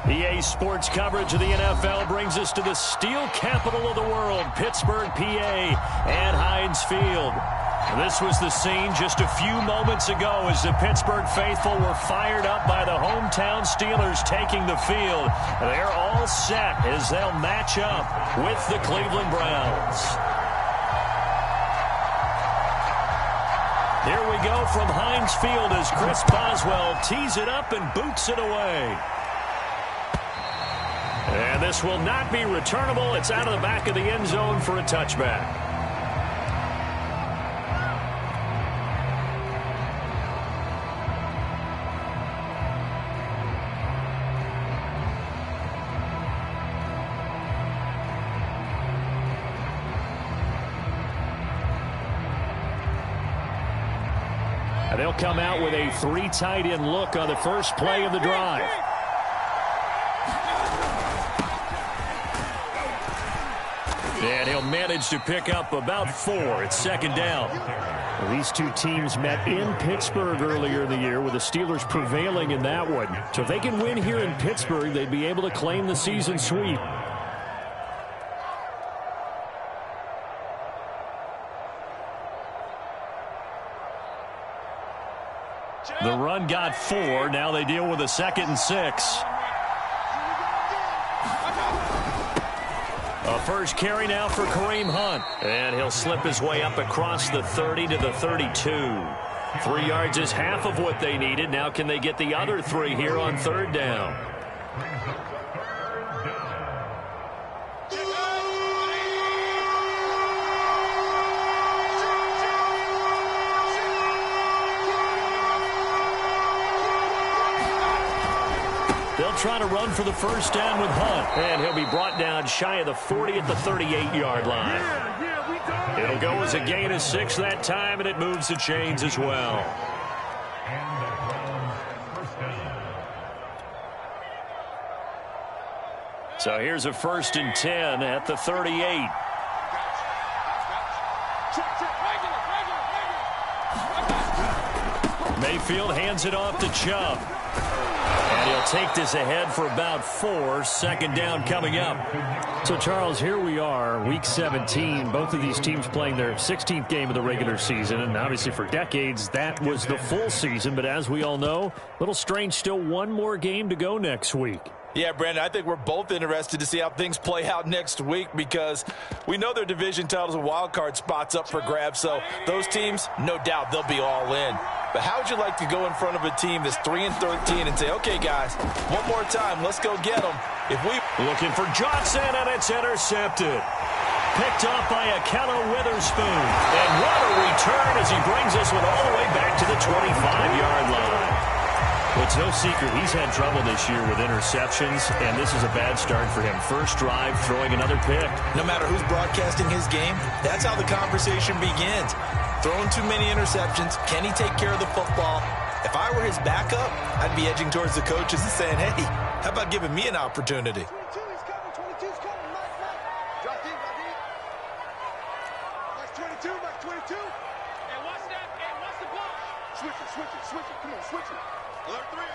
EA Sports coverage of the NFL brings us to the steel capital of the world, Pittsburgh, PA, and Heinz Field. This was the scene just a few moments ago as the Pittsburgh faithful were fired up by the hometown Steelers taking the field. They're all set as they'll match up with the Cleveland Browns. Here we go from Heinz Field as Chris Boswell tees it up and boots it away. And this will not be returnable. It's out of the back of the end zone for a touchback. And they'll come out with a 3 tight end look on the first play of the drive. And he'll manage to pick up about 4. It's second down. Well, these two teams met in Pittsburgh earlier in the year with the Steelers prevailing in that one. So if they can win here in Pittsburgh, they'd be able to claim the season sweep. The run got 4. Now they deal with a 2nd and 6. A first carry now for Kareem Hunt. And he'll slip his way up across the 30 to the 32. 3 yards is half of what they needed. Now can they get the other 3 here on 3rd down? They'll try to run for the first down with Hunt. And he'll be brought down shy of the 40 at the 38-yard line. It'll go as a gain of 6 that time, and it moves the chains as well. So here's a 1st and 10 at the 38. Mayfield hands it off to Chubb. And he'll take this ahead for about 4. 2nd down coming up. So, Charles, here we are, Week 17. Both of these teams playing their 16th game of the regular season. And obviously for decades, that was the full season. But as we all know, a little strange, still one more game to go next week. Yeah, Brandon, I think we're both interested to see how things play out next week because we know their division titles and wild card spots up for grabs. So those teams, no doubt, they'll be all in. But how would you like to go in front of a team that's 3-13 and say, okay, guys, one more time, let's go get them. If we looking for Johnson, and it's intercepted. Picked off by Akello Witherspoon. And what a return as he brings us all the way back to the 25-yard line. Well, it's no secret he's had trouble this year with interceptions, and this is a bad start for him. First drive, throwing another pick. No matter who's broadcasting his game, that's how the conversation begins. Throwing too many interceptions, can he take care of the football? If I were his backup, I'd be edging towards the coaches and saying, hey, how about giving me an opportunity? 22's coming, Mike. Drop deep, drop deep. Mike 22. And watch that, and watch the block. Switch it. Come on, switch it. Alert 3.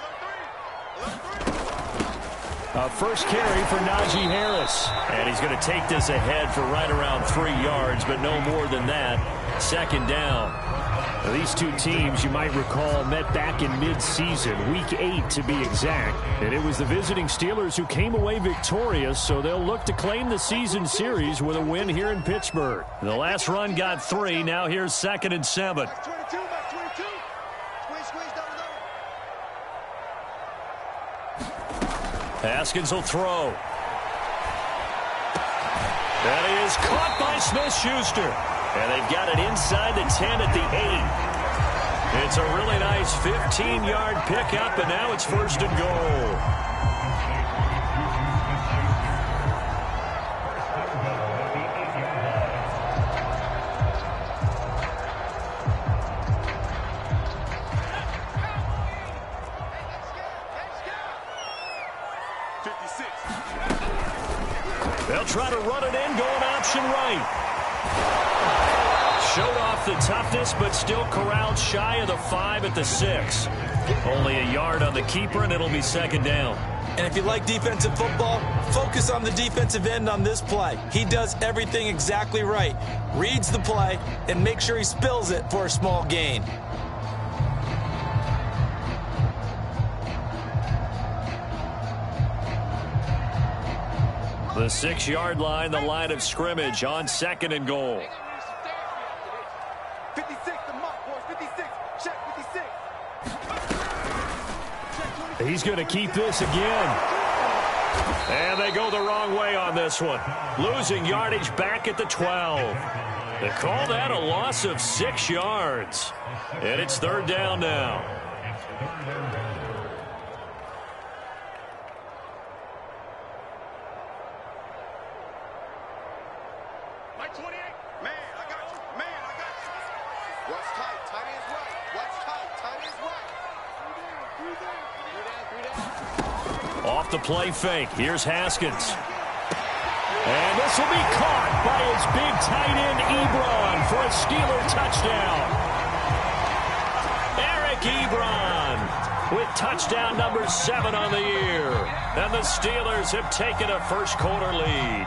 A first carry for Najee Harris. And he's going to take this ahead for right around 3 yards, but no more than that. 2nd down. Now, these two teams, you might recall, met back in mid-season, Week 8 to be exact. And it was the visiting Steelers who came away victorious, so they'll look to claim the season series with a win here in Pittsburgh. The last run got 3. Now here's 2nd and 7. Mike 22. Squeeze down the Haskins will throw. That is caught by Smith-Schuster. And they've got it inside the 10 at the 8. It's a really nice 15-yard pickup, and now it's 1st and goal. They'll try to run it in, going option right. Showed off the toughness, but still corralled shy of the 5 at the 6. Only a yard on the keeper, and it'll be 2nd down. And if you like defensive football, focus on the defensive end on this play. He does everything exactly right. Reads the play and makes sure he spills it for a small gain. The 6-yard line, the line of scrimmage on 2nd and goal. 56, the mark, boys. 56. Check 56. He's going to keep this again. And they go the wrong way on this one. Losing yardage back at the 12. They call that a loss of 6 yards. And it's 3rd down now. Mike 28. Man, I got you. Man, I got you. What's tight? Tight ends right. What's tight? Tight ends right. Three down. Off the play fake. Here's Haskins. And this will be caught by his big tight end, Ebron, for a Steeler touchdown. Eric Ebron with touchdown number 7 on the year. And the Steelers have taken a first-quarter lead.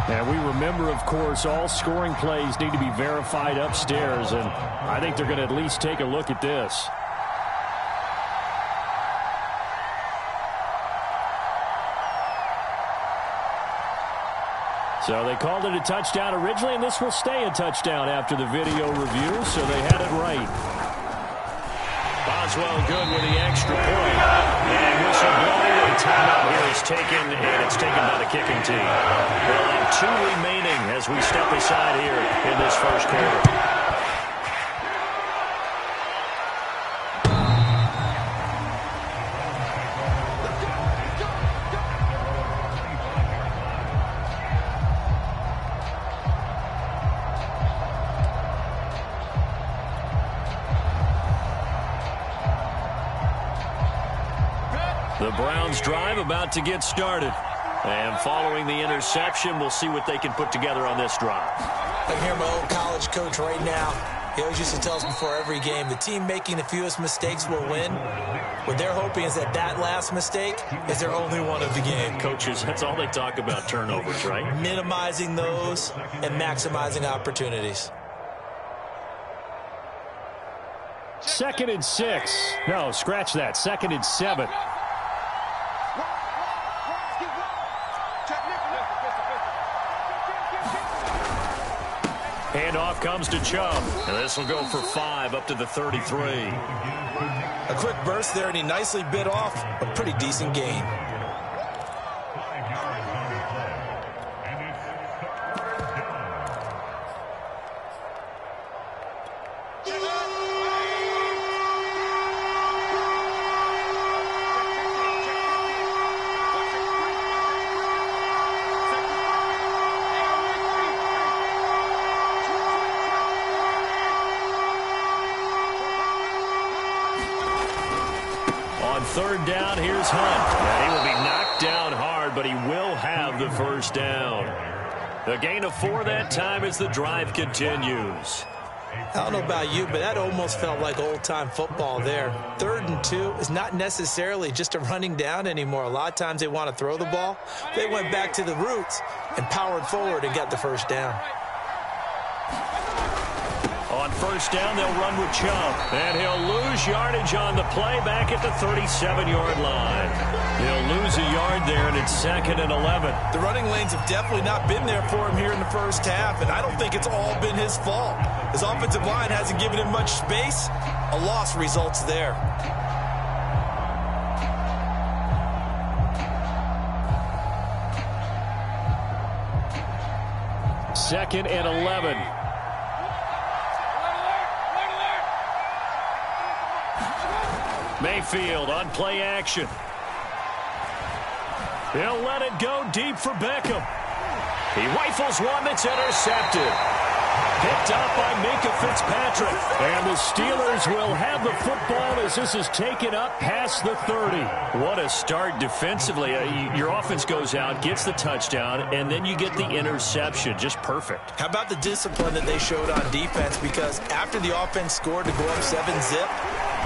And we remember, of course, all scoring plays need to be verified upstairs, and I think they're going to at least take a look at this. So they called it a touchdown originally, and this will stay a touchdown after the video review, so they had it right. Boswell good with the extra point. And whistle blown, and timeout here is taken, and it's taken by the kicking team. They'll have 2 remaining as we step aside here in this first quarter. The Browns drive about to get started. And following the interception, we'll see what they can put together on this drive. I can hear my old college coach right now. He always used to tell us before every game, the team making the fewest mistakes will win. What they're hoping is that that last mistake is their only one of the game. Coaches, that's all they talk about, turnovers, right? Minimizing those and maximizing opportunities. 2nd and 6. No, scratch that. 2nd and 7. Handoff comes to Chubb. And this will go for 5 up to the 33. A quick burst there, and he nicely bit off a pretty decent gain. On 3rd down, here's Hunt. And he will be knocked down hard, but he will have the first down. The gain of 4 that time as the drive continues. I don't know about you, but that almost felt like old-time football there. 3rd and 2 is not necessarily just a running down anymore. A lot of times they want to throw the ball. They went back to the roots and powered forward and got the first down. On 1st down, they'll run with Chubb. And he'll lose yardage on the play back at the 37-yard line. He'll lose a yard there, and it's 2nd and 11. The running lanes have definitely not been there for him here in the first half, and I don't think it's all been his fault. His offensive line hasn't given him much space. A loss results there. Second and 11. Mayfield on play action. He'll let it go deep for Beckham. He rifles one that's intercepted. Picked up by Minkah Fitzpatrick. And the Steelers will have the football as this is taken up past the 30. What a start defensively. Your offense goes out, gets the touchdown, and then you get the interception. Just perfect. How about the discipline that they showed on defense? Because after the offense scored to go up 7-zip,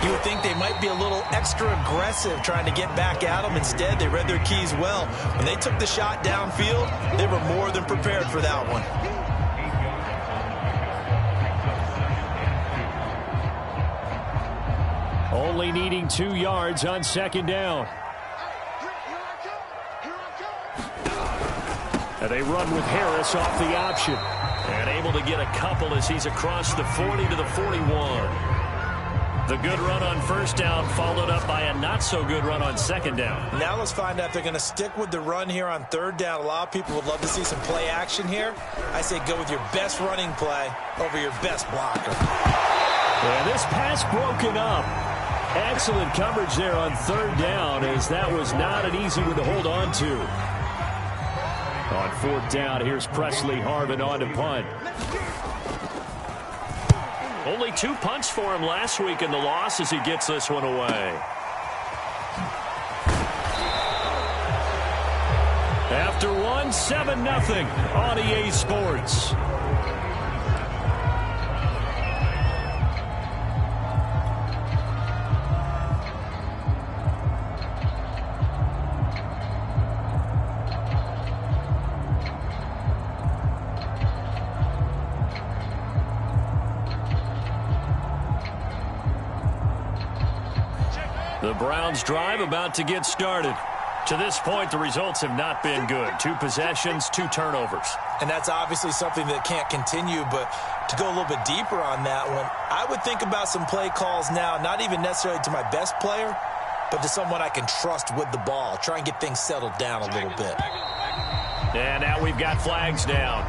You would think they might be a little extra aggressive trying to get back at them. Instead, they read their keys well. When they took the shot downfield, they were more than prepared for that one. Only needing 2 yards on second down. And they run with Harris off the option. And able to get a couple as he's across the 40 to the 41. The good run on first down followed up by a not-so-good run on second down. Now let's find out if they're going to stick with the run here on third down. A lot of people would love to see some play action here. I say go with your best running play over your best blocker. And this pass broken up. Excellent coverage there on third down, as that was not an easy one to hold on to. On fourth down, here's Presley Harvin on to punt. Only 2 punts for him last week in the loss as he gets this one away. After one, 7-0 on EA Sports. The Browns drive about to get started. To this point, the results have not been good. 2 possessions, 2 turnovers. And that's obviously something that can't continue, but to go a little bit deeper on that one, I would think about some play calls now, not even necessarily to my best player, but to someone I can trust with the ball. Try and get things settled down a little bit. And now we've got flags down.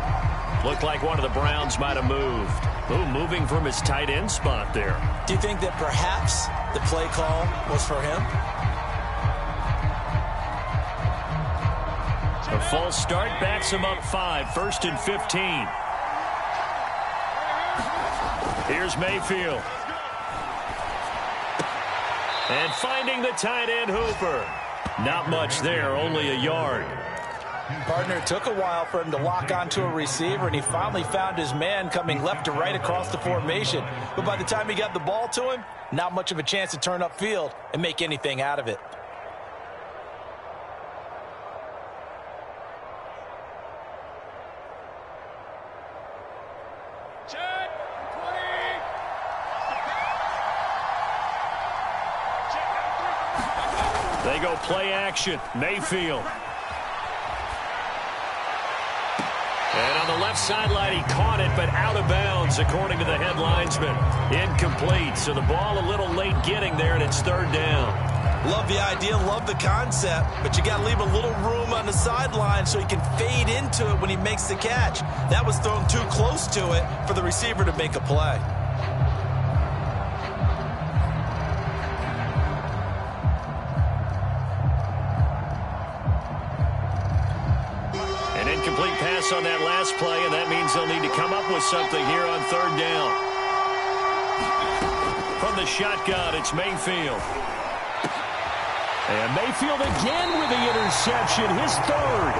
Looked like one of the Browns might have moved. Ooh, moving from his tight end spot there. Do you think that perhaps the play call was for him? A false start backs him up 5, 1st and 15. Here's Mayfield. And finding the tight end Hooper. Not much there, only a yard. Partner, it took a while for him to lock onto a receiver, and he finally found his man coming left to right across the formation. But by the time he got the ball to him, not much of a chance to turn upfield and make anything out of it. Check. 20. They go play action. Mayfield. And on the left sideline, he caught it, but out of bounds, according to the head linesman. Incomplete, so the ball a little late getting there, and it's third down. Love the idea, love the concept, but you got to leave a little room on the sideline so he can fade into it when he makes the catch. That was thrown too close to it for the receiver to make a play. An incomplete pass on that last play, and that means they'll need to come up with something here on third down. From the shotgun, it's Mayfield. And Mayfield again with the interception, his third.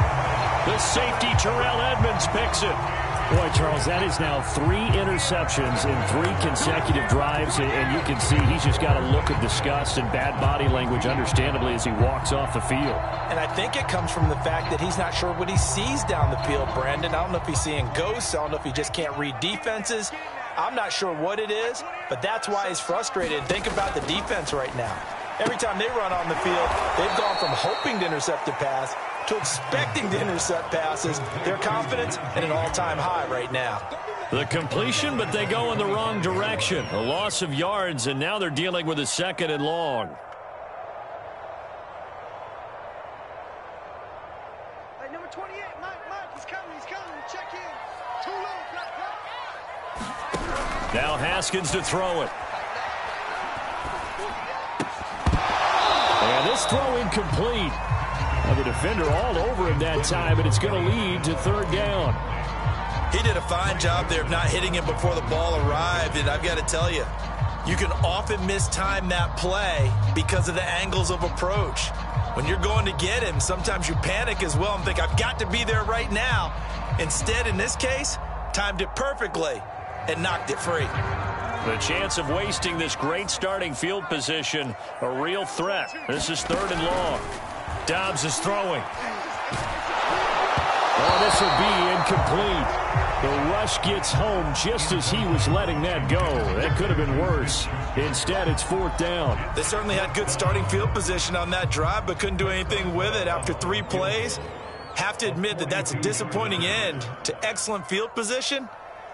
The safety, Terrell Edmunds, picks it. Boy, Charles, that is now 3 interceptions in 3 consecutive drives, and you can see he's just got a look of disgust and bad body language, understandably, as he walks off the field. And I think it comes from the fact that he's not sure what he sees down the field, Brandon. I don't know if he's seeing ghosts. I don't know if he just can't read defenses. I'm not sure what it is, but that's why he's frustrated. Think about the defense right now. Every time they run on the field, they've gone from hoping to intercept a pass to expecting to intercept passes. Their confidence at an all-time high right now. The completion, but they go in the wrong direction. A loss of yards, and now they're dealing with a 2nd and long. Hey, number 28, Mike, he's coming. Check in. Too low, flat. Now Haskins to throw it. And this throw incomplete. The defender all over him that time, and it's going to lead to third down. He did a fine job there of not hitting him before the ball arrived, and I've got to tell you, you can often mistime that play because of the angles of approach. When you're going to get him, sometimes you panic as well and think, I've got to be there right now. Instead, in this case, timed it perfectly and knocked it free. The chance of wasting this great starting field position, a real threat. This is 3rd and long. Dobbs is throwing. Oh, this will be incomplete. The rush gets home just as he was letting that go. That could have been worse. Instead, it's 4th down. They certainly had good starting field position on that drive, but couldn't do anything with it after 3 plays. Have to admit that that's a disappointing end to excellent field position.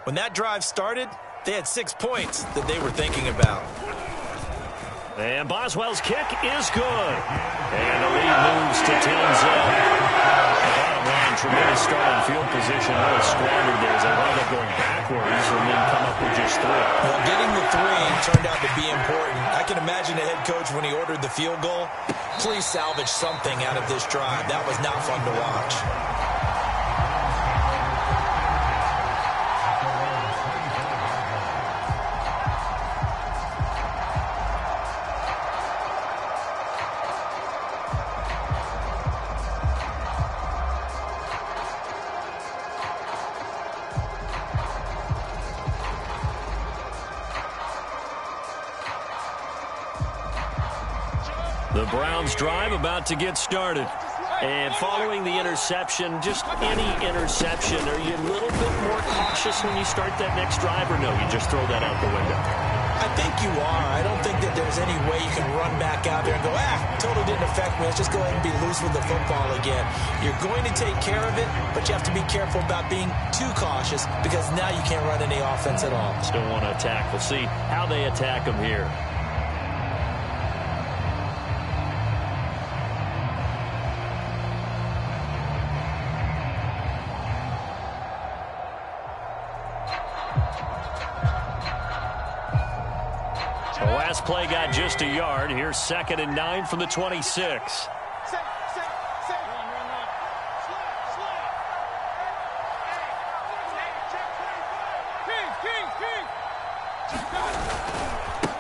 When that drive started, they had 6 points that they were thinking about. And Boswell's kick is good. And the lead moves to 10-0. Bottom line, tremendous starting field position. Really squandered there as they wound up going backwards and then come up with just 3. Well, getting the 3 turned out to be important. I can imagine the head coach when he ordered the field goal. Please salvage something out of this drive. That was not fun to watch. The Browns drive about to get started. And following the interception, just any interception, are you a little bit more cautious when you start that next drive, or no, you just throw that out the window? I think you are. I don't think that there's any way you can run back out there and go, totally didn't affect me. Let's just go ahead and be loose with the football again. You're going to take care of it, but you have to be careful about being too cautious because now you can't run any offense at all. Still want to attack. We'll see how they attack them here. The last play got just a yard. Here's 2nd and 9 from the 26.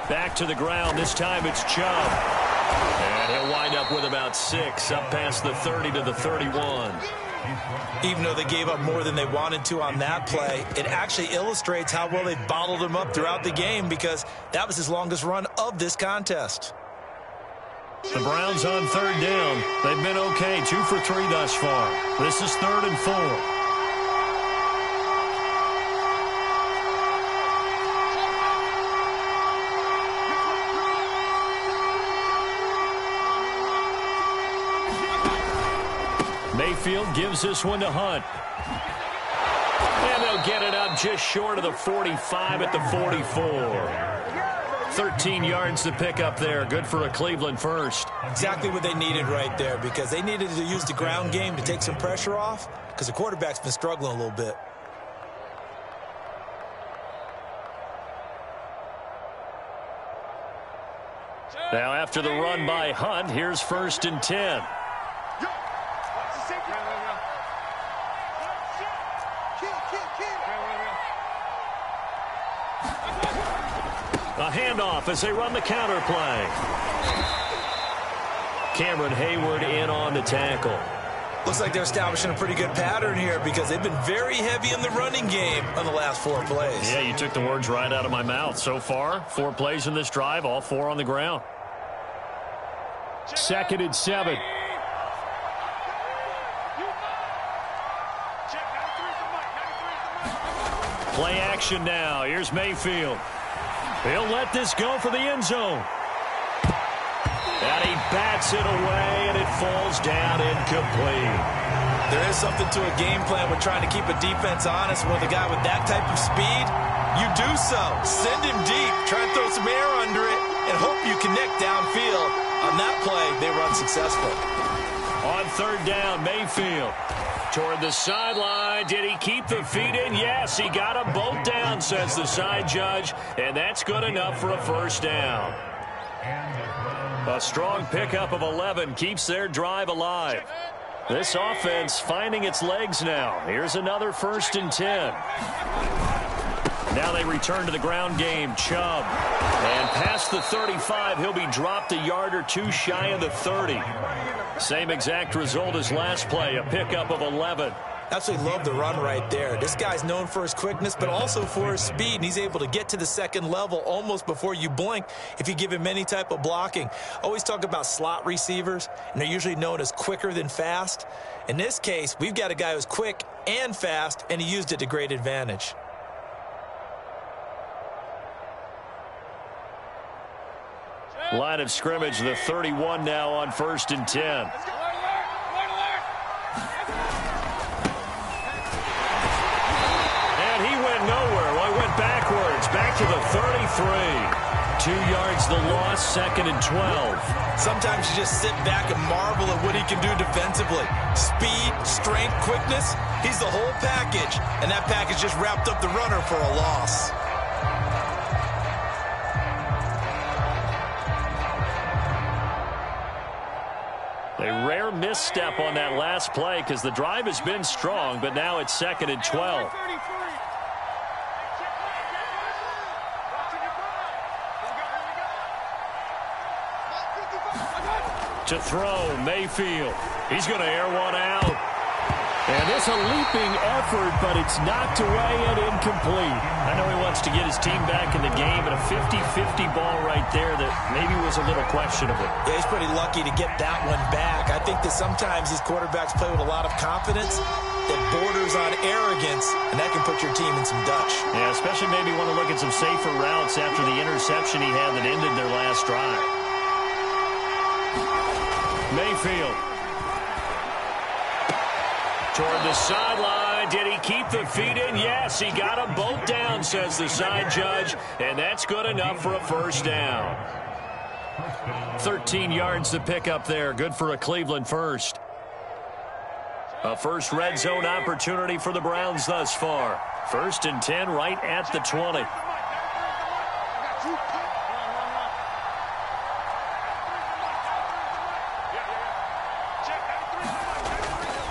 Back to the ground. This time it's Chubb. And he'll wind up with about 6, up past the 30 to the 31. Even though they gave up more than they wanted to on that play, it actually illustrates how well they bottled him up throughout the game because that was his longest run of this contest. The Browns on 3rd down. They've been okay, 2 for 3 thus far. This is 3rd and 4. Mayfield gives this one to Hunt. And they'll get it up just short of the 45 at the 44. 13 yards to pick up there. Good for a Cleveland first. Exactly what they needed right there because they needed to use the ground game to take some pressure off because the quarterback's been struggling a little bit. Now after the run by Hunt, here's 1st and 10. A handoff as they run the counter play. Cameron Hayward in on the tackle. Looks like they're establishing a pretty good pattern here because they've been very heavy in the running game on the last 4 plays. Yeah, you took the words right out of my mouth. So far, 4 plays in this drive, all 4 on the ground. 2nd and 7. Play action now. Here's Mayfield. He'll let this go for the end zone. And he bats it away, and it falls down incomplete. There is something to a game plan with trying to keep a defense honest with a guy with that type of speed. You do so. Send him deep. Try and throw some air under it and hope you connect downfield. On that play, they were unsuccessful. On 3rd down, Mayfield. Toward the sideline. Did he keep the feet in? Yes, he got them both down, says the side judge. And that's good enough for a 1st down. A strong pickup of 11 keeps their drive alive. This offense finding its legs now. Here's another 1st and 10. Now they return to the ground game. Chubb. And past the 35, he'll be dropped a yard or 2 shy of the 30. Same exact result as last play, a pickup of 11. Absolutely love the run right there. This guy's known for his quickness, but also for his speed, and he's able to get to the second level almost before you blink if you give him any type of blocking. Always talk about slot receivers, and they're usually known as quicker than fast. In this case, we've got a guy who's quick and fast, and he used it to great advantage. Line of scrimmage, the 31 now on 1st and 10. And he went nowhere. Well, he went backwards, back to the 33. 2 yards the loss, 2nd and 12. Sometimes you just sit back and marvel at what he can do defensively. Speed, strength, quickness, he's the whole package. And that package just wrapped up the runner for a loss. A rare misstep on that last play because the drive has been strong, but now it's 2nd and 12. To throw, Mayfield. He's going to air one out. And it's a leaping effort, but it's knocked away and incomplete. I know he wants to get his team back in the game, but a 50-50 ball right there that maybe was a little questionable. Yeah, he's pretty lucky to get that one back. I think that sometimes these quarterbacks play with a lot of confidence that borders on arrogance, and that can put your team in some Dutch. Yeah, especially maybe want to look at some safer routes after the interception he had that ended their last drive. Mayfield. Toward the sideline. Did he keep the feet in? Yes, he got them both down, says the side judge, and that's good enough for a first down. 13 yards to pick up there. Good for a Cleveland first. A first red zone opportunity for the Browns thus far. 1st and 10 right at the 20.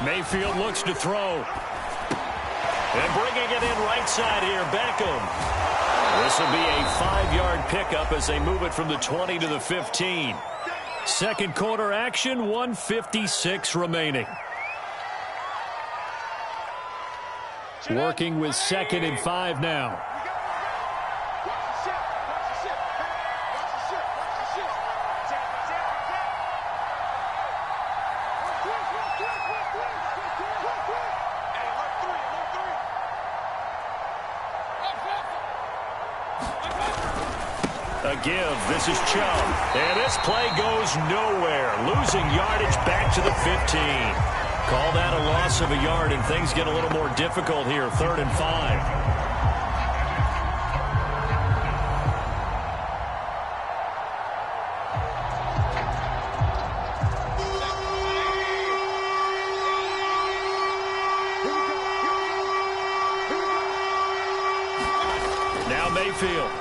Mayfield looks to throw. And bringing it in right side here, Beckham. This will be a 5-yard pickup as they move it from the 20 to the 15. Second quarter action, 1:56 remaining. Working with 2nd and 5 now. A give. This is Chubb. And this play goes nowhere. Losing yardage back to the 15. Call that a loss of a yard, and things get a little more difficult here. 3rd and 5. Now Mayfield.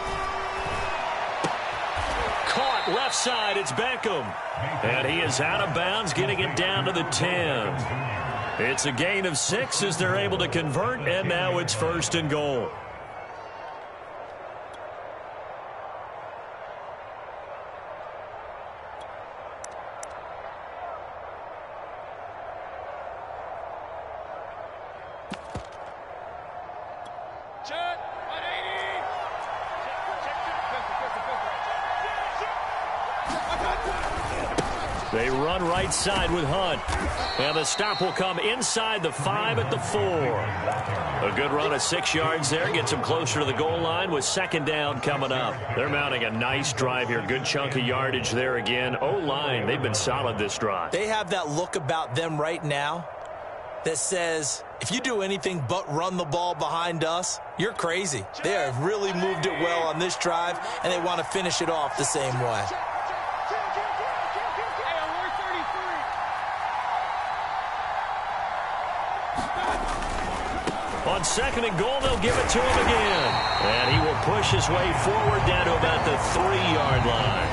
Caught left side. It's Beckham. And he is out of bounds, getting it down to the 10. It's a gain of 6 as they're able to convert, and now it's 1st and goal. They run right side with Hunt. And the stop will come inside the 5 at the 4. A good run of 6 yards there. Gets them closer to the goal line with 2nd down coming up. They're mounting a nice drive here. Good chunk of yardage there again. O-line, they've been solid this drive. They have that look about them right now that says, if you do anything but run the ball behind us, you're crazy. They have really moved it well on this drive, and they want to finish it off the same way. On 2nd and goal, they'll give it to him again. And he will push his way forward down to about the 3-yard line.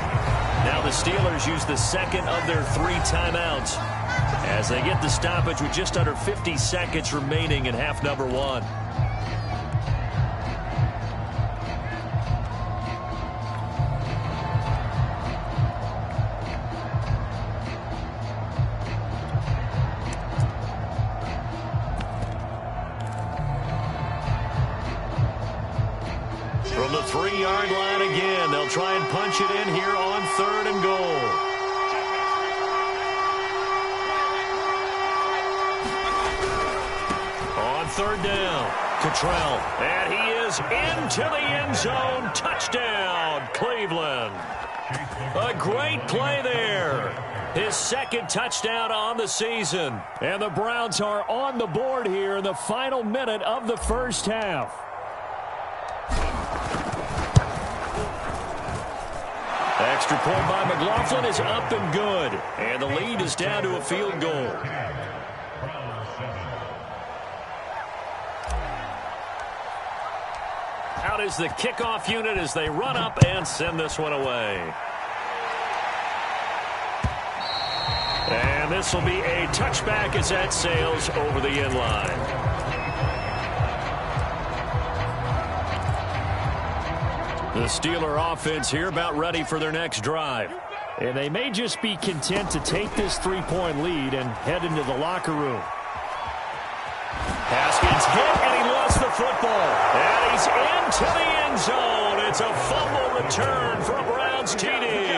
Now the Steelers use the 2nd of their 3 timeouts as they get the stoppage with just under 50 seconds remaining in half number 1. 3-yard line again. They'll try and punch it in here on 3rd and goal. On 3rd down, Cottrell. And he is into the end zone. Touchdown, Cleveland. A great play there. His 2nd touchdown on the season. And the Browns are on the board here in the final minute of the first half. Extra point by McLaughlin is up and good. And the lead is down to a field goal. Out is the kickoff unit as they run up and send this one away. And this will be a touchback as that sails over the end line. The Steeler offense here about ready for their next drive. And they may just be content to take this 3-point lead and head into the locker room. Haskins hit, and he lost the football. And he's into the end zone. It's a fumble return for a Browns TD.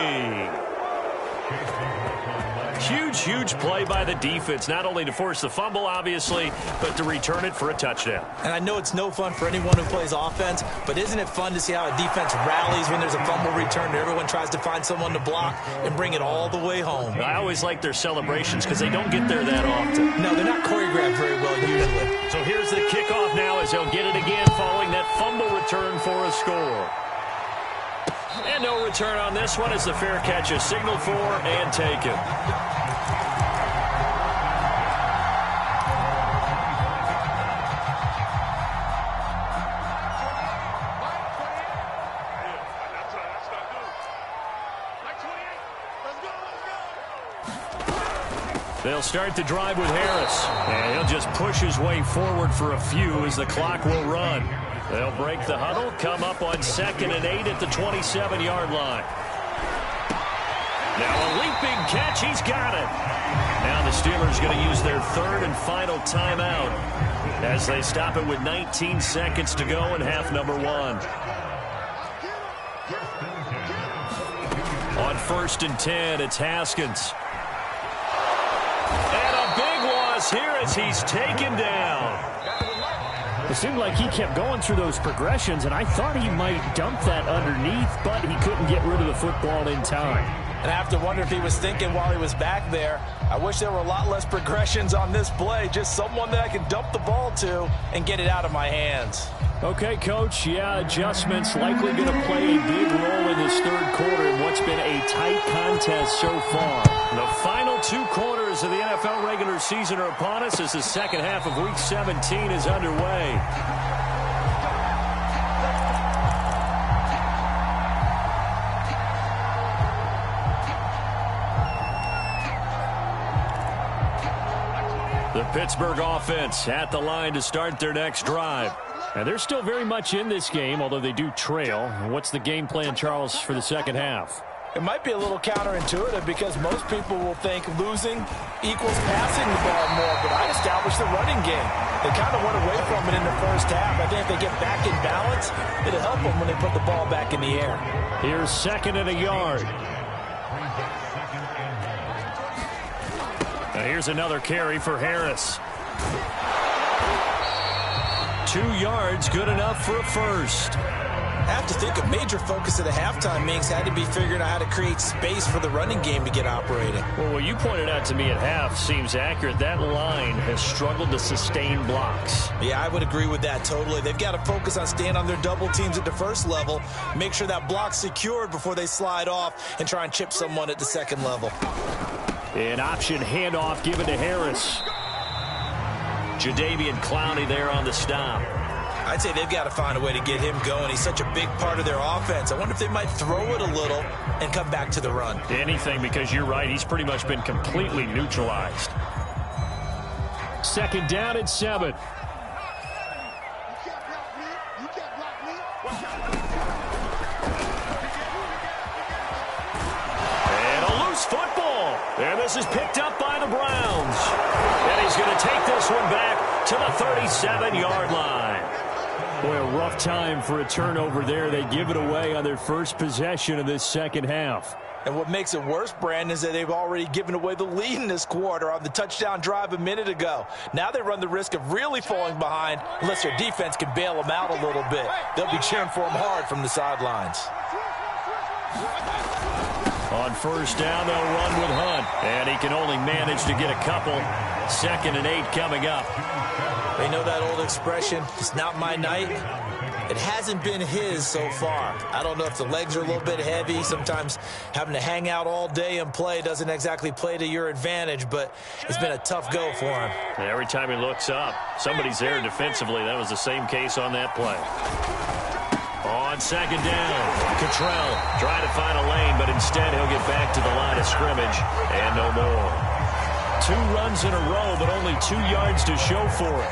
Huge play by the defense, not only to force the fumble, obviously, but to return it for a touchdown. And I know it's no fun for anyone who plays offense, but isn't it fun to see how a defense rallies when there's a fumble return and everyone tries to find someone to block and bring it all the way home? I always like their celebrations because they don't get there that often. No, they're not choreographed very well usually. So here's the kickoff now as they'll get it again following that fumble return for a score. And no return on this one as the fair catch is signaled for and taken. They'll start the drive with Harris. And he'll just push his way forward for a few as the clock will run. They'll break the huddle, come up on 2nd and 8 at the 27-yard line. Now a leaping catch, he's got it. Now the Steelers going to use their 3rd and final timeout as they stop it with 19 seconds to go in half number 1. On 1st and 10, it's Haskins. And a big loss here as he's taken down. It seemed like he kept going through those progressions, and I thought he might dump that underneath, but he couldn't get rid of the football in time. And I have to wonder if he was thinking while he was back there, I wish there were a lot less progressions on this play, just someone that I can dump the ball to and get it out of my hands. Okay, Coach, adjustments likely going to play a big role in this 3rd quarter in what's been a tight contest so far. The final 2 quarters of the NFL regular season are upon us as the second half of Week 17 is underway. The Pittsburgh offense at the line to start their next drive. And they're still very much in this game, although they do trail. What's the game plan, Charles, for the second half? It might be a little counterintuitive because most people will think losing equals passing the ball more, but I'd establish the running game. They kind of went away from it in the first half. I think if they get back in balance, it'll help them when they put the ball back in the air. Here's 2nd and a yard. Now here's another carry for Harris. 2 yards, good enough for a first. I have to think a major focus of the halftime meetings had to be figuring out how to create space for the running game to get operating. Well, what you pointed out to me at half seems accurate. That line has struggled to sustain blocks. Yeah, I would agree with that totally. They've got to focus on staying on their double teams at the first level, make sure that block's secured before they slide off and try and chip someone at the second level. An option handoff given to Harris. Jadeveon Clowney there on the stop. I'd say they've got to find a way to get him going. He's such a big part of their offense. I wonder if they might throw it a little and come back to the run. Anything, because you're right. He's pretty much been completely neutralized. 2nd down and 7. And a loose football. And this is picked up by the Browns. And he's going to take this one back to the 37-yard line. Boy, a rough time for a turnover there. They give it away on their first possession of this second half. And what makes it worse, Brandon, is that they've already given away the lead in this quarter on the touchdown drive a minute ago. Now they run the risk of really falling behind unless their defense can bail them out a little bit. They'll be cheering for them hard from the sidelines. On first down, they'll run with Hunt. And he can only manage to get a couple. 2nd and 8 coming up. They know that old expression, it's not my night. It hasn't been his so far. I don't know if the legs are a little bit heavy. Sometimes having to hang out all day and play doesn't exactly play to your advantage, but it's been a tough go for him. And every time he looks up, somebody's there defensively. That was the same case on that play. On 2nd down, Cottrell trying to find a lane, but instead he'll get back to the line of scrimmage and no more. 2 runs in a row, but only 2 yards to show for it.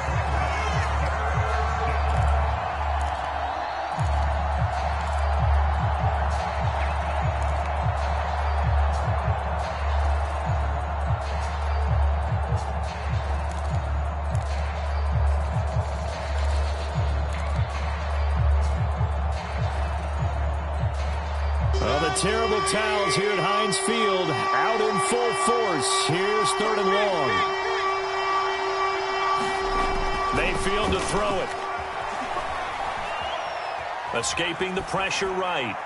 Terrible towels here at Heinz Field, out in full force. Here's 3rd and long. Mayfield to throw it. Escaping the pressure right.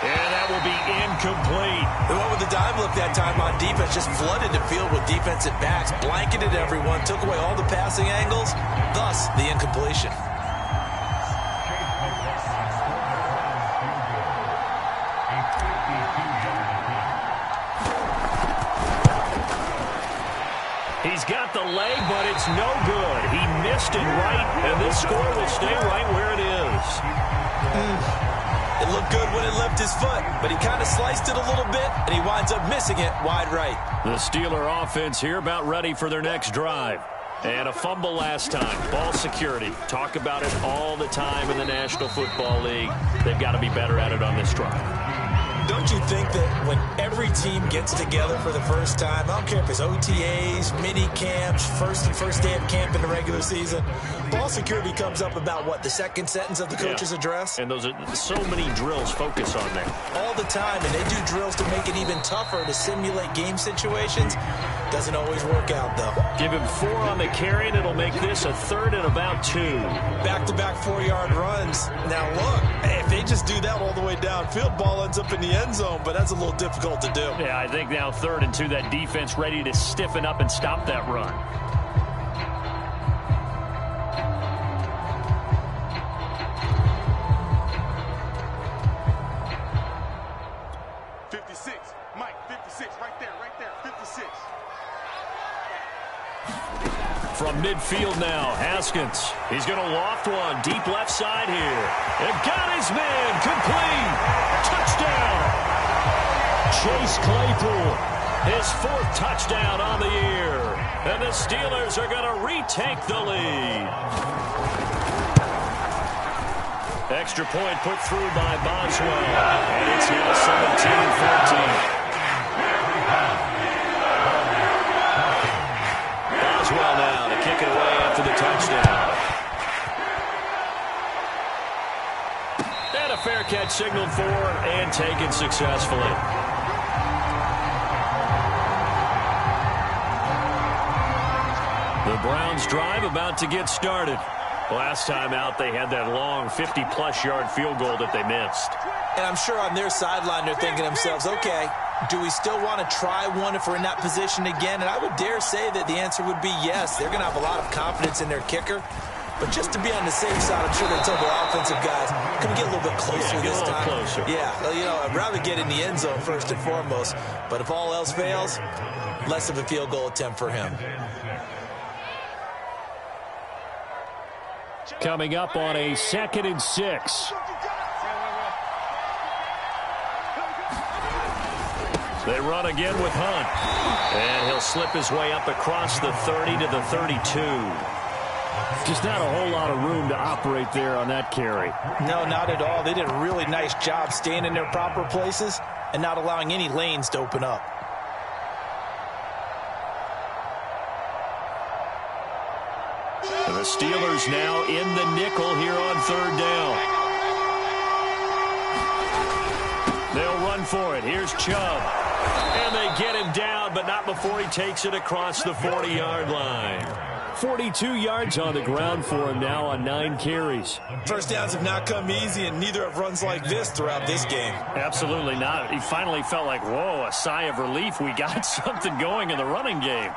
And that will be incomplete. The one with the dime look that time on defense just flooded the field with defensive backs, blanketed everyone, took away all the passing angles, thus the incompletion. He's got the leg, but it's no good. He missed it right, and this score will stay right where it is. It looked good when it left his foot, but he kind of sliced it a little bit, and he winds up missing it wide right. The Steeler offense here about ready for their next drive. And a fumble last time. Ball security. Talk about it all the time in the National Football League. They've got to be better at it on this drive. Don't you think that when every team gets together for the first time, I don't care if it's OTAs, mini camps, first day of camp in the regular season, ball security comes up about what, the second sentence of the coach's address? And those are so many drills focus on that. All the time, and they do drills to make it even tougher to simulate game situations. Doesn't always work out, though. Give him 4 on the carry, and it'll make this a 3rd and about 2. Back-to-back 4-yard runs. Now, look, if they just do that all the way downfield, ball ends up in the end zone, but that's a little difficult to do. Yeah, I think now 3rd and 2, that defense ready to stiffen up and stop that run. From midfield now, Haskins. He's going to loft one deep left side here. And got his man complete. Touchdown. Chase Claypool, his 4th touchdown on the year. And the Steelers are going to retake the lead. Extra point put through by Boswell. And it's now 17-14. Boswell now to kick it away after the touchdown. And a fair catch signaled for and taken successfully. The Browns drive about to get started. Last time out, they had that long 50-plus yard field goal that they missed. And I'm sure on their sideline, they're thinking to themselves, okay, do we still want to try one if we're in that position again? And I would dare say that the answer would be yes. They're going to have a lot of confidence in their kicker. But just to be on the safe side, I'm sure they told their offensive guys, can we get a little bit closer this time? Closer. Yeah, well, you know, I'd rather get in the end zone first and foremost. But if all else fails, less of a field goal attempt for him. Coming up on a 2nd and 6. They run again with Hunt. And he'll slip his way up across the 30 to the 32. Just not a whole lot of room to operate there on that carry. No, not at all. They did a really nice job staying in their proper places and not allowing any lanes to open up. The Steelers now in the nickel here on third down. They'll run for it. Here's Chubb. And they get him down, but not before he takes it across the 40-yard line. 42 yards on the ground for him now on 9 carries. First downs have not come easy, and neither have runs like this throughout this game. Absolutely not. He finally felt like, whoa, a sigh of relief. We got something going in the running game.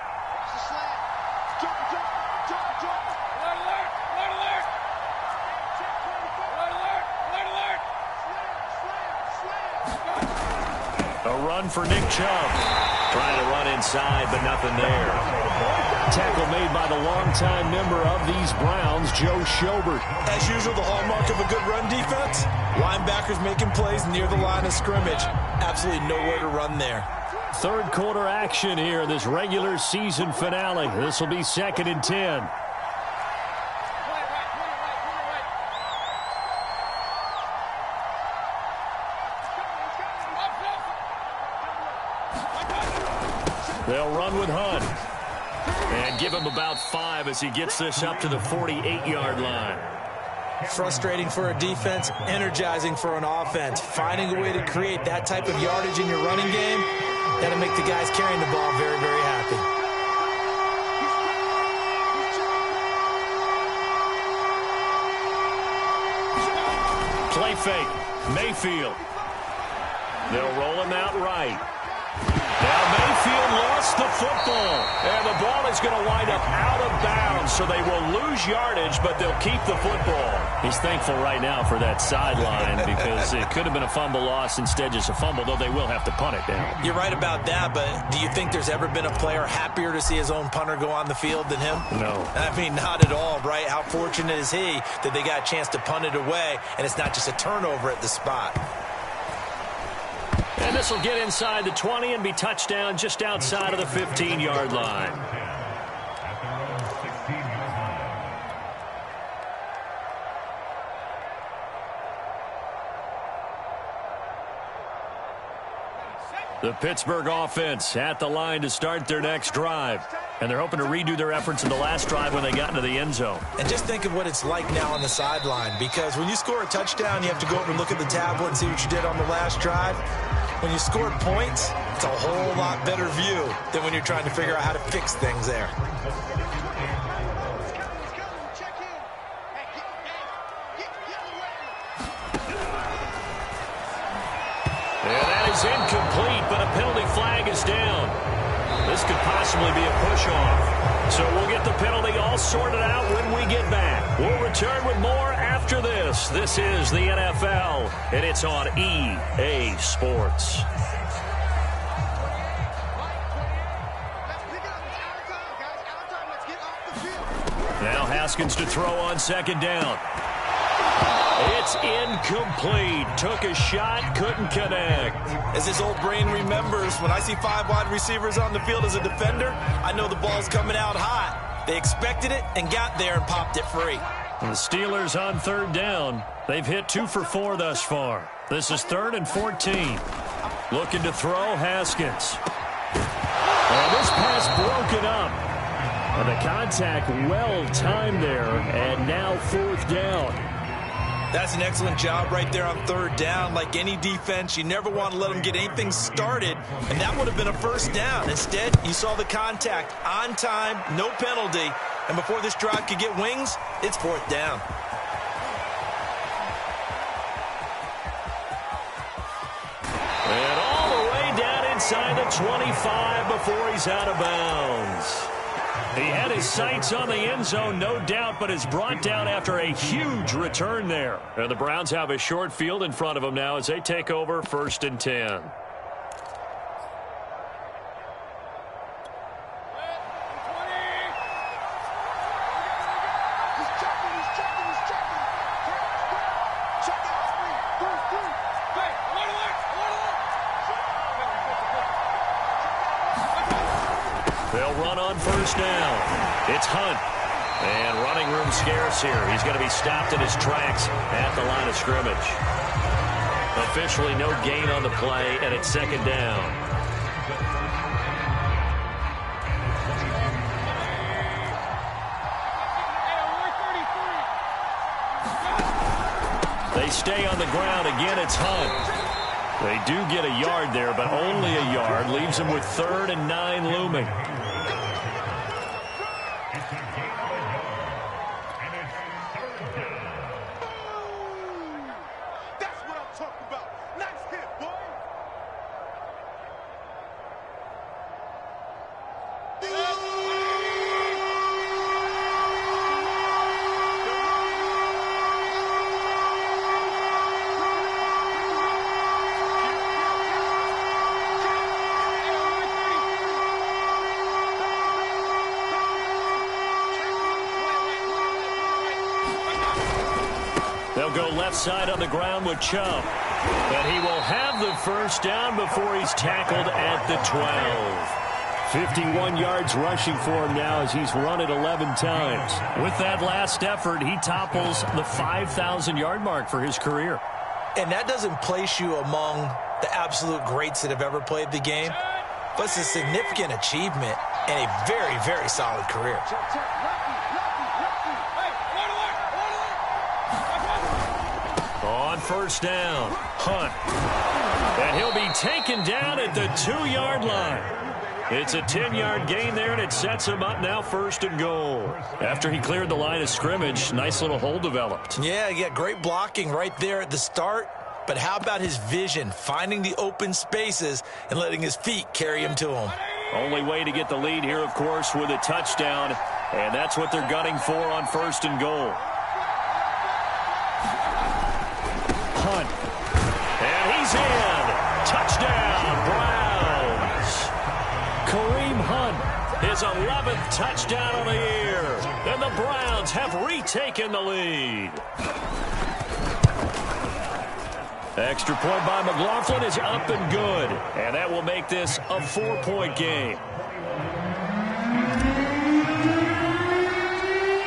A run for Nick Chubb. Trying to run inside, but nothing there. Tackle made by the longtime member of these Browns, Joe Schobert. As usual, the hallmark of a good run defense, linebackers making plays near the line of scrimmage. Absolutely nowhere to run there. Third quarter action here in this regular season finale. This will be 2nd and 10. They'll run with Hunt. And give him about 5 as he gets this up to the 48-yard line. Frustrating for a defense, energizing for an offense. Finding a way to create that type of yardage in your running game, that'll make the guys carrying the ball very, very happy. Play fake. Mayfield. They'll roll him out right. Now Mayfield lost the football, and the ball is going to wind up out of bounds, so they will lose yardage, but they'll keep the football. He's thankful right now for that sideline because it could have been a fumble loss, instead just a fumble, though they will have to punt it down. You're right about that, but do you think there's ever been a player happier to see his own punter go on the field than him? No. I mean, not at all, right? How fortunate is he that they got a chance to punt it away, and it's not just a turnover at the spot. And this will get inside the 20 and be touchdown just outside of the 15-yard line. The Pittsburgh offense at the line to start their next drive. And they're hoping to redo their efforts in the last drive when they got into the end zone. And just think of what it's like now on the sideline, because when you score a touchdown, you have to go over and look at the tablet and see what you did on the last drive. When you scored points, it's a whole lot better view than when you're trying to figure out how to fix things there. And that is incomplete, but a penalty flag is down. This could possibly be a push-off. So we'll get the penalty all sorted out when we get back. We'll return with more after this. This is the NFL, and it's on EA Sports. Now Haskins to throw on 2nd down. It's incomplete. Took a shot, couldn't connect. As his old brain remembers, when I see 5 wide receivers on the field as a defender, I know the ball's coming out hot. They expected it and got there and popped it free. And the Steelers on 3rd down. They've hit 2 for 4 thus far. This is 3rd and 14. Looking to throw, Haskins. And this pass broken up. And the contact well timed there, and now 4th down. That's an excellent job right there on 3rd down. Like any defense, you never want to let them get anything started, and that would have been a 1st down. Instead, you saw the contact on time, no penalty, and before this drive could get wings, it's 4th down. And all the way down inside the 25 before he's out of bounds. He had his sights on the end zone, no doubt, but is brought down after a huge return there. And the Browns have a short field in front of them now as they take over 1st and 10. They'll run on 1st down. It's Hunt. And running room scarce here. He's going to be stopped in his tracks at the line of scrimmage. Officially no gain on the play, and it's 2nd down. They stay on the ground. Again, it's Hunt. They do get a yard there, but only a yard. Leaves them with 3rd and 9 looming. That's what I'm talking about. Nice hit, boy. They'll go left side on the ground with Chubb. But he will have the first down before he's tackled at the 12. 51 yards rushing for him now as he's run it 11 times. With that last effort, he topples the 5,000-yard mark for his career. And that doesn't place you among the absolute greats that have ever played the game, but it's a significant achievement and a very, very solid career. On first down, Hunt. And he'll be taken down at the 2-yard line. It's a 10-yard gain there, and it sets him up now 1st and goal. After he cleared the line of scrimmage, nice little hole developed. Yeah, great blocking right there at the start. But how about his vision, finding the open spaces and letting his feet carry him to him? Only way to get the lead here, of course, with a touchdown. And that's what they're gunning for on 1st and goal. Hunt. And he's in. Touchdown, Browns. Kareem Hunt, his 11th touchdown of the year. And the Browns have retaken the lead. Extra point by McLaughlin is up and good. And that will make this a 4-point game.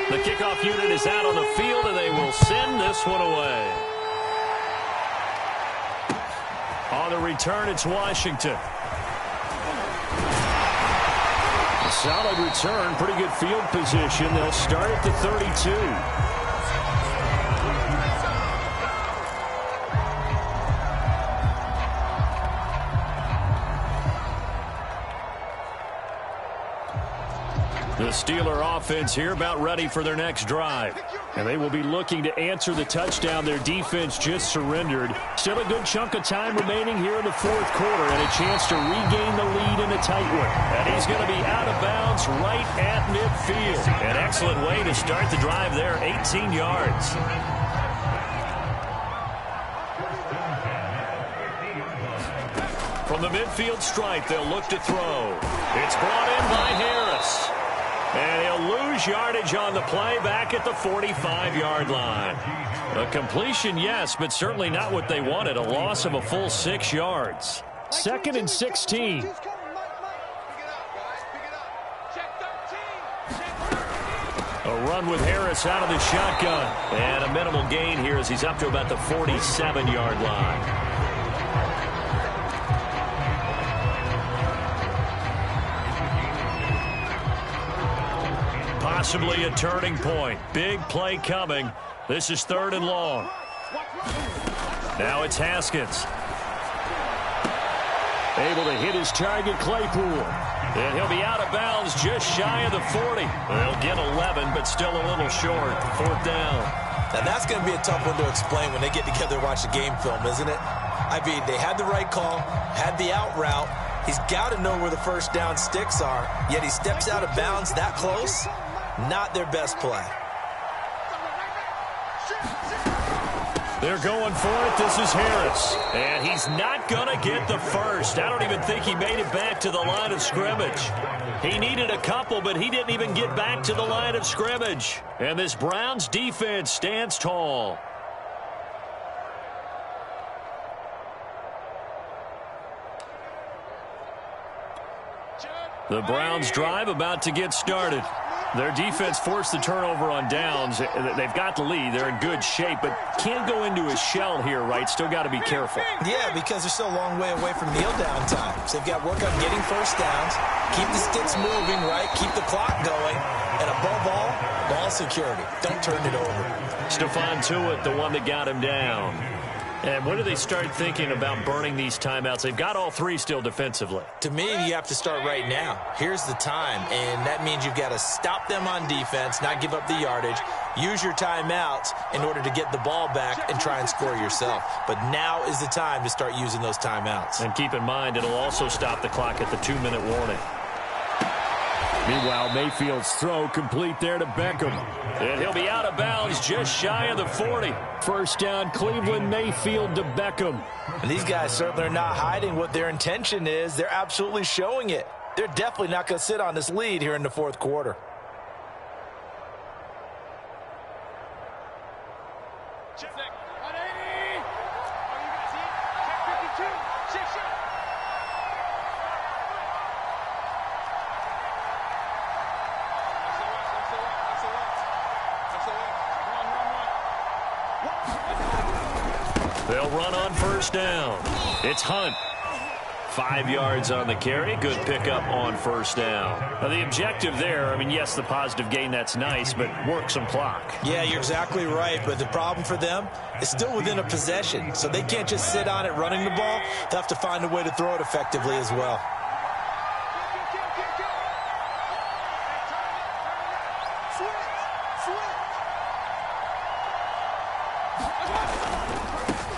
The kickoff unit is out on the field, and they will send this one away. On the return, it's Washington. A solid return, pretty good field position. They'll start at the 32. The Steeler offense here about ready for their next drive. And they will be looking to answer the touchdown their defense just surrendered. Still a good chunk of time remaining here in the 4th quarter and a chance to regain the lead in a tight one. And he's going to be out of bounds right at midfield. An excellent way to start the drive there, 18 yards. From the midfield stripe, they'll look to throw. It's brought in by Harris. And he'll lose yardage on the play back at the 45-yard line. A completion, yes, but certainly not what they wanted. A loss of a full 6 yards. 2nd and 16. A run with Harris out of the shotgun. And a minimal gain here as he's up to about the 47-yard line. Possibly a turning point. Big play coming. This is 3rd and long. Now it's Haskins. Able to hit his target, Claypool. And he'll be out of bounds just shy of the 40. They'll get 11, but still a little short. 4th down. Now that's going to be a tough one to explain when they get together and watch the game film, isn't it? I mean, they had the right call, had the out route. He's got to know where the first down sticks are, yet he steps out of bounds that close. Not their best play. They're going for it. This is Harris. And he's not going to get the first. I don't even think he made it back to the line of scrimmage. He needed a couple, but he didn't even get back to the line of scrimmage. And this Browns defense stands tall. The Browns drive about to get started. Their defense forced the turnover on downs. They've got the lead. They're in good shape, but can't go into a shell here, right? Still got to be careful. Yeah, because they're still a long way away from kneel down time. So they've got to work on getting first downs, keep the sticks moving, right? Keep the clock going. And above all, ball security. Don't turn it over. Stephon Tuitt, the one that got him down. And when do they start thinking about burning these timeouts? They've got all three still defensively. To me, you have to start right now. Here's the time, and that means you've got to stop them on defense, not give up the yardage, use your timeouts in order to get the ball back and try and score yourself. But now is the time to start using those timeouts. And keep in mind, it'll also stop the clock at the 2-minute warning. Meanwhile, Mayfield's throw complete there to Beckham. And he'll be out of bounds just shy of the 40. First down, Cleveland, Mayfield to Beckham. And these guys certainly are not hiding what their intention is. They're absolutely showing it. They're definitely not going to sit on this lead here in the fourth quarter. Check 180. Oh, you guys see it? Check 52. Check. They'll run on first down. It's Hunt. 5 yards on the carry. Good pickup on first down. Now, the objective there, I mean, yes, the positive gain, that's nice, but work some clock. Yeah, you're exactly right, but the problem for them is still within a possession, so they can't just sit on it running the ball. They'll have to find a way to throw it effectively as well.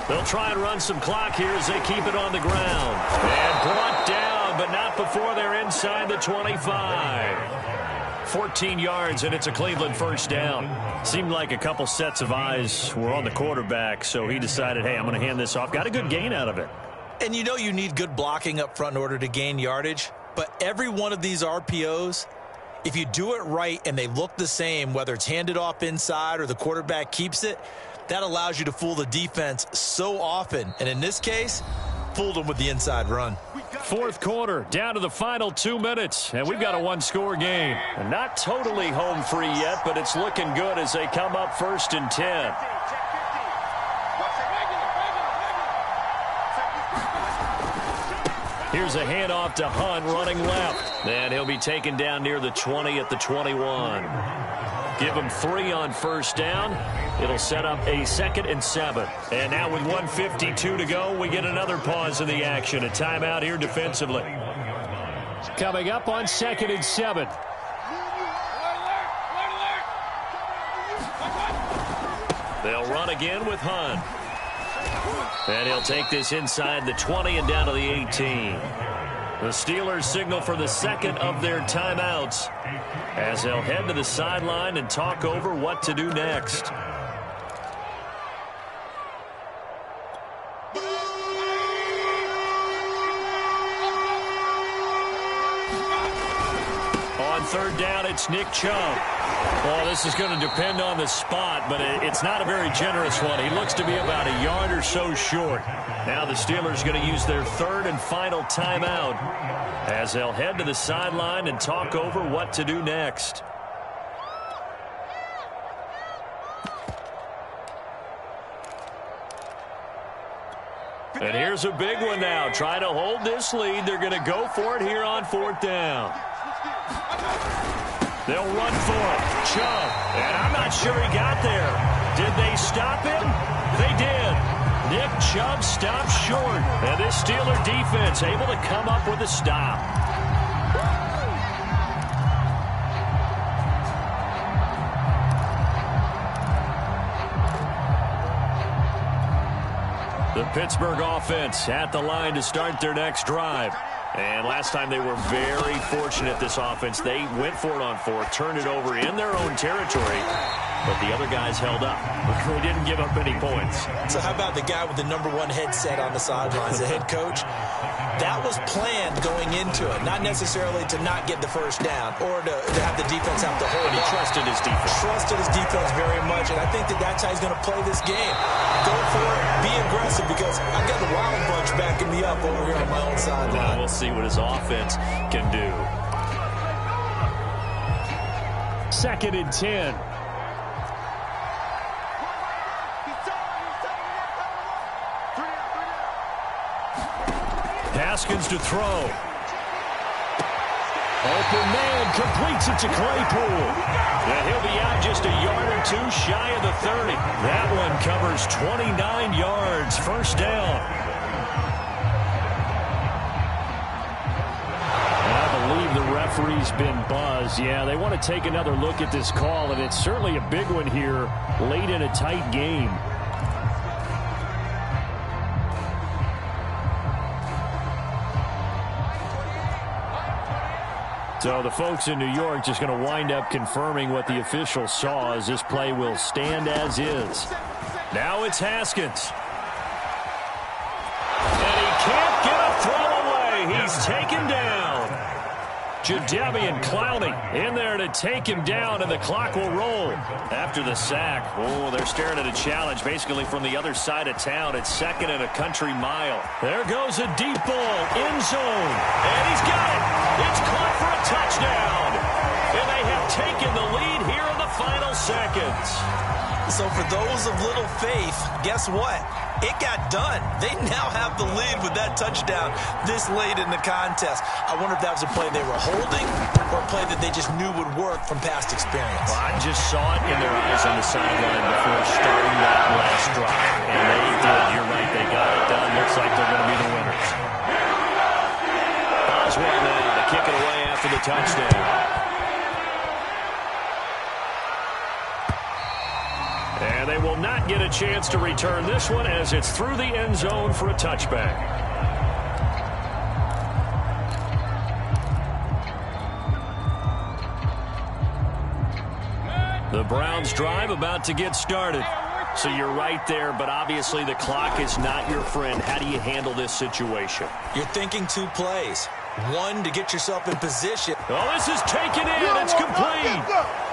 They'll try and run some clock here as they keep it on the ground. And brought down, but not before they're inside the 25. 14 yards, and it's a Cleveland first down. Seemed like a couple sets of eyes were on the quarterback, so he decided, hey, I'm going to hand this off. Got a good gain out of it. And you know you need good blocking up front in order to gain yardage, but every one of these RPOs, if you do it right and they look the same, whether it's handed off inside or the quarterback keeps it, that allows you to fool the defense so often. And in this case, fooled them with the inside run. Fourth quarter, down to the final 2 minutes, and we've got a one-score game. And not totally home free yet, but it's looking good as they come up 1st and 10. Here's a handoff to Hunt running left. And he'll be taken down near the 20 at the 21. Give him 3 on first down. It'll set up a 2nd and 7. And now with 1:52 to go, we get another pause in the action. A timeout here defensively. Coming up on 2nd and 7. They'll run again with Hunt. And he'll take this inside the 20 and down to the 18. The Steelers signal for the second of their timeouts as they'll head to the sideline and talk over what to do next. On third down, it's Nick Chubb. Well, this is going to depend on the spot, but it's not a very generous one. He looks to be about a yard or so short. Now the Steelers are going to use their third and final timeout as they'll head to the sideline and talk over what to do next. And here's a big one now. Trying to hold this lead. They're going to go for it here on 4th down. They'll run for it. Chubb. And I'm not sure he got there. Did they stop him? They did. Nick Chubb stopped short. And this Steeler defense able to come up with a stop. The Pittsburgh offense at the line to start their next drive. And last time they were very fortunate, this offense. They went for it on 4th, turned it over in their own territory, but the other guys held up. They didn't give up any points. So how about the guy with the #1 headset on the sidelines, the head coach? That was planned going into it, not necessarily to not get the first down or to have the defense have to hold. He trusted his defense. Trusted his defense very much, and I think that's how he's going to play this game. Go for it, be aggressive, because I've got the Wild Bunch backing me up over here on my own sideline. Now we'll see what his offense can do. 2nd and 10. Haskins to throw. Open man completes it to Claypool. And he'll be out just a yard or two shy of the 30. That one covers 29 yards. First down. And I believe the referee's been buzzed. Yeah, they want to take another look at this call, and it's certainly a big one here late in a tight game. So the folks in New York just going to wind up confirming what the official saw, as this play will stand as is. Now it's Haskins. And he can't get a throw away. He's taken down. Jadeveon Clowney in there to take him down, and the clock will roll. After the sack, oh, they're staring at a challenge basically from the other side of town. It's 2nd and a country mile. There goes a deep ball, end zone, and he's got it. It's caught for a touchdown, and they have taken the lead here in the final seconds. So for those of little faith, guess what? It got done. They now have the lead with that touchdown this late in the contest. I wonder if that was a play they were holding or a play that they just knew would work from past experience. Well, I just saw it in their eyes on the sideline before starting that last drive. And they did. You're right. They got it done. Looks like they're going to be the winners. Boswell now to kick it away after the touchdown. And they will not get a chance to return this one as it's through the end zone for a touchback. The Browns drive about to get started. So you're right there, but obviously the clock is not your friend. How do you handle this situation? You're thinking 2 plays. One, to get yourself in position. Oh, this is taken in. It's complete.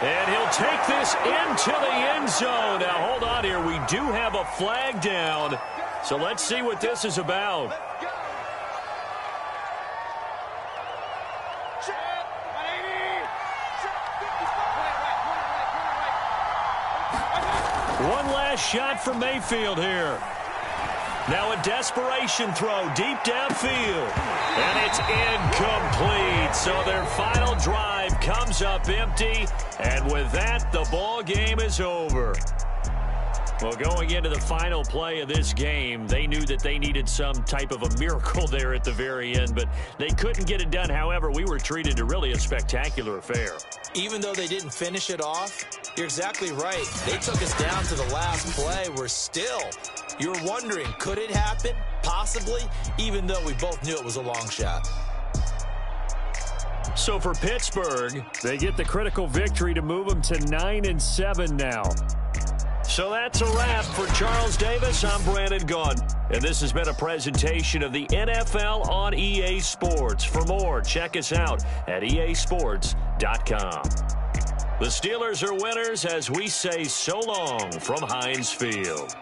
And he'll take this into the end zone. Now, hold on here. We do have a flag down. So let's see what this is about. One last shot for Mayfield here. Now a desperation throw deep downfield. And it's incomplete. So their final drive comes up empty. And with that, the ball game is over. Well, going into the final play of this game, they knew that they needed some type of a miracle there at the very end, but they couldn't get it done. However, we were treated to really a spectacular affair. Even though they didn't finish it off, you're exactly right. They took us down to the last play. We're still, you're wondering, could it happen? Possibly, even though we both knew it was a long shot. So for Pittsburgh, they get the critical victory to move them to 9-7 now. So that's a wrap for Charles Davis. I'm Brandon Gaudin, and this has been a presentation of the NFL on EA Sports. For more, check us out at easports.com. The Steelers are winners as we say so long from Heinz Field.